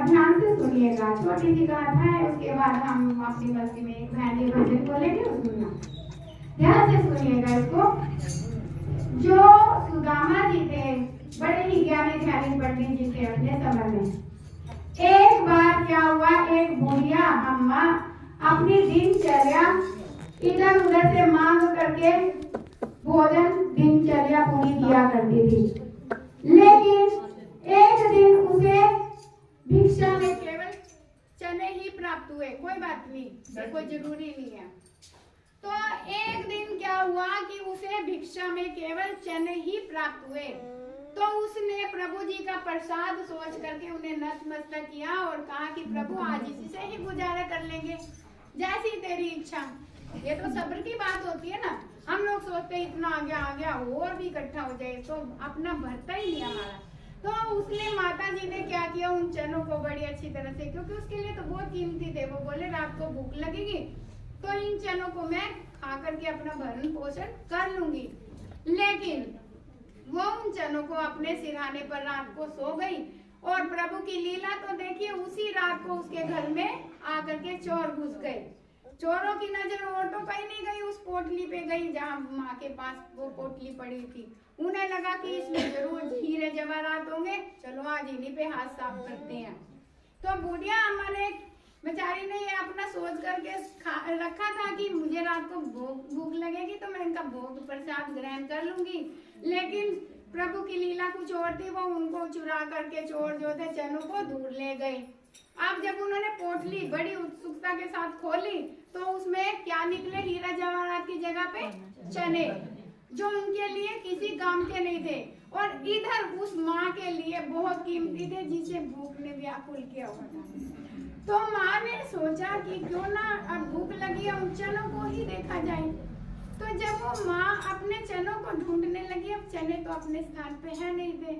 ध्यान से सुनिएगा, छोटी सी गाथा है, उसके बाद हम अपनी मस्ती में एक भैंडी भजन बोलेंगे, सुनना ध्यान से सुनिएगा इसको। जो सुदामा जी थे बड़े ही ज्ञानी ध्यानी पंडित जी थे अपने समय में। एक बार क्या हुआ, एक बुढ़िया अम्मा अपनी दिनचर्या इधर उधर से मांग करके भोजन दिनचर्या पूरी किया करती थी, लेकिन एक दिन उसे भिक्षा में केवल चने ही प्राप्त हुए। कोई बात नहीं, ये कोई जरूरी नहीं है। तो एक दिन क्या हुआ कि उसे भिक्षा में केवल चने ही प्राप्त हुए, तो उसने प्रभु जी का प्रसाद सोच करके उन्हें नतमस्तक किया और कहा कि प्रभु आज इसी से ही गुजारा कर लेंगे, जैसी तेरी इच्छा। ये तो सब्र की बात होती है ना, हम लोग सोचते हैं इतना आ गया और भी इकट्ठा हो जाए, तो अपना भरता ही नहीं हमारा। तो उसने माता जी ने क्या किया, उन चनों को बड़ी अच्छी तरह से, क्योंकि उसके लिए तो बहुत कीमती थे, वो बोले रात को भूख लगेगी तो इन चनों को मैं खा करके अपना भरण पोषण कर लूंगी। लेकिन वो उन चनों को अपने सिरहाने पर रात को सो गई, और प्रभु की लीला तो देखिए, उसी रात को उसके घर में आकर के चोर घुस गए। चोरों की नजर और तो कहीं नहीं गई, उस पोटली पे गई जहाँ माँ के पास वो पोटली पड़ी थी। उन्हें लगा कि इसमें जरूर हीरे जवाहरात होंगे, चलो आज इन्हीं पे हाथ साफ करते हैं। तो बुढ़िया अम्मा ने बेचारी ने ये अपना सोच करके रखा था कि मुझे रात को भूख लगेगी तो मैं इनका भोग प्रसाद ग्रहण कर लूंगी। लेकिन प्रभु की लीला कुछ और थी, वो उनको चुरा करके चोर जो थे चनों को दूर ले गए। अब जब उन्होंने पोटली बड़ी उत्सुकता के साथ खोली तो उसमें क्या निकले, हीरा जवाहरात की जगह पे चने, जो उनके लिए किसी काम के नहीं थे, और इधर उस माँ के लिए बहुत कीमती थे, जिसे भूख ने व्याकुल किया हुआ था। तो माँ ने सोचा कि क्यों ना अब भूख लगी है, उन चनों को ही देखा जाए। तो जब वो माँ अपने चनों को ढूंढने लगी, अब चने तो अपने स्थान पे है नहीं थे,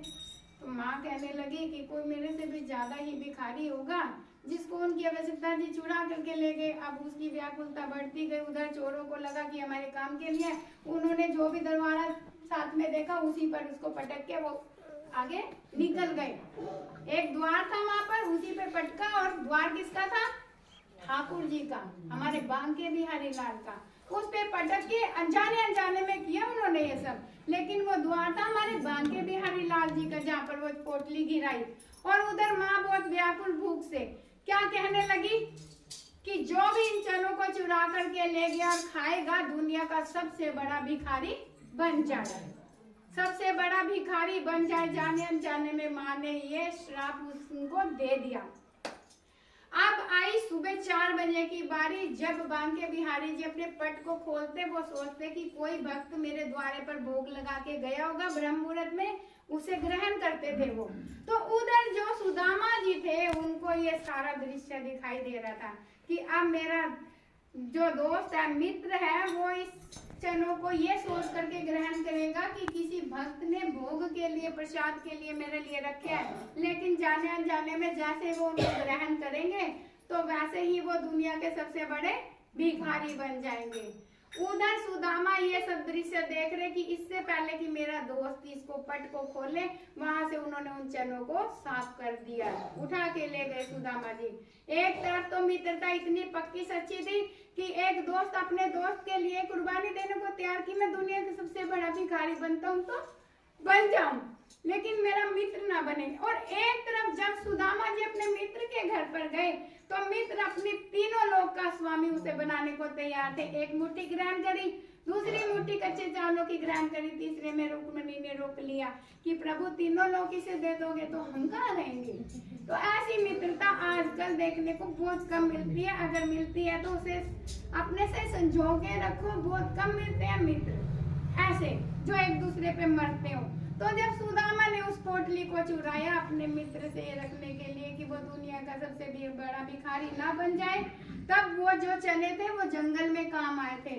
तो माँ कहने लगी कि कोई मेरे से भी ज्यादा ही भिखारी होगा, जिसको उनकी आवश्यकता जी चुरा करके ले गए। अब उसकी व्याकुलता बढ़ती गई, उधर चोरों को लगा कि हमारे काम के लिए, उन्होंने जो भी दरवाजा साथ में देखा उसी पर उसको पटक के वो आगे निकल गए। एक द्वार था वहां पर, उसी पे पटका, और द्वार किसका था, ठाकुर जी का, हमारे बांके बिहारी लाल का। उस पे पटक के अनजाने में किया उन्होंने ये सब, लेकिन वो द्वार था हमारे बांके बिहारी लाल जी का, जहाँ पर वो पोटली गिराई। और उधर माँ बहुत व्याकुल भूख से क्या कहने लगी कि जो भी इन चनों को चुरा करके ले गया और खाएगा, दुनिया का सबसे बड़ा भिखारी बन जाए, सबसे बड़ा भिखारी बन जाए। जाने अनजाने में माँ ने ये श्राप उनको दे दिया। अब आई सुबह 4 बजे की बारी, जब बांके बिहारी जी अपने पट को खोलते, वो सोचते कि कोई भक्त मेरे द्वारे पर भोग लगा के गया होगा ब्रह्म मुहूर्त में, उसे ग्रहण करते थे वो। तो उधर जो सुदामा जी थे, उनको ये सारा दृश्य दिखाई दे रहा था कि अब मेरा जो दोस्त है, मित्र है, वो इस चनों को ये सोच करके ग्रहण करेगा कि किसी भक्त ने भोग के लिए, प्रसाद के लिए मेरे लिए रखे है। लेकिन जाने अनजाने में जैसे वो उनको ग्रहण करेंगे तो वैसे ही वो दुनिया के सबसे बड़े भिखारी बन जाएंगे। उधर सुदामा ये सब दृश्य देख रहे कि इससे पहले कि मेरा दोस्त इसको पट को खोले, वहां से उन्होंने उन चनों को साफ कर दिया, उठा के ले गए सुदामा जी। एक तरफ तो मित्रता इतनी पक्की सच्ची थी कि एक दोस्त अपने दोस्त के लिए कुर्बानी देने को तैयार की, मैं दुनिया का सबसे बड़ा भिखारी बनता हूँ तो बन जाऊं, लेकिन मेरा मित्र ना बने। और एक तरफ जब सुदामा जी अपने मित्र के घर पर गए तो मित्र अपने तीनों लोक का स्वामी उसे बनाने को तैयार थे। एक मुट्ठी ग्रहण करी, दूसरी मुट्ठी कच्चे चावलों की ग्रहण करी, तीसरे में रुक्मिणी ने रोक लिया कि प्रभु तीनों लोग इसे दे दोगे तो हम कहाँ रहेंगे। तो ऐसी मित्रता आजकल देखने को बहुत कम मिलती है, अगर मिलती है तो उसे अपने से संजो के रखो। बहुत कम मिलते हैं मित्र ऐसे जो एक दूसरे पे मरते हो। तो जब सुदामा ने उस पोटली को चुराया अपने मित्र से रखने के लिए कि वो दुनिया का सबसे बड़ा भिखारी ना बन जाए, तब वो जो चने थे वो जंगल में काम आए थे।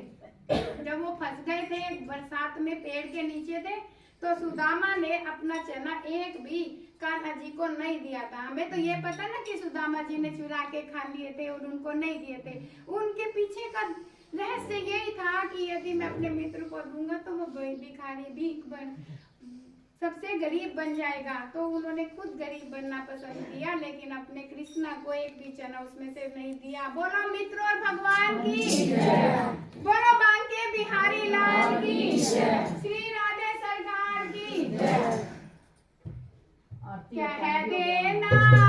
जब वो फंस गए थे, बरसात में पेड़ के नीचे थे, तो सुदामा ने अपना चना एक भी कान्हा जी को नहीं दिया था। हमें तो ये पता ना कि सुदामा जी ने चुरा के खा लिए थे और उनको नहीं दिए थे। उनके पीछे का रहस्य यही था कि यदि मैं अपने मित्र को दूंगा तो वो भिखारी भीख बन सबसे गरीब बन जाएगा, तो उन्होंने खुद गरीब बनना पसंद किया, लेकिन अपने कृष्णा को एक भी चना उसमें से नहीं दिया। बोलो मित्रों भगवान की, बोलो बांके बिहारी लाल की, श्री राधे सरकार की। कह देना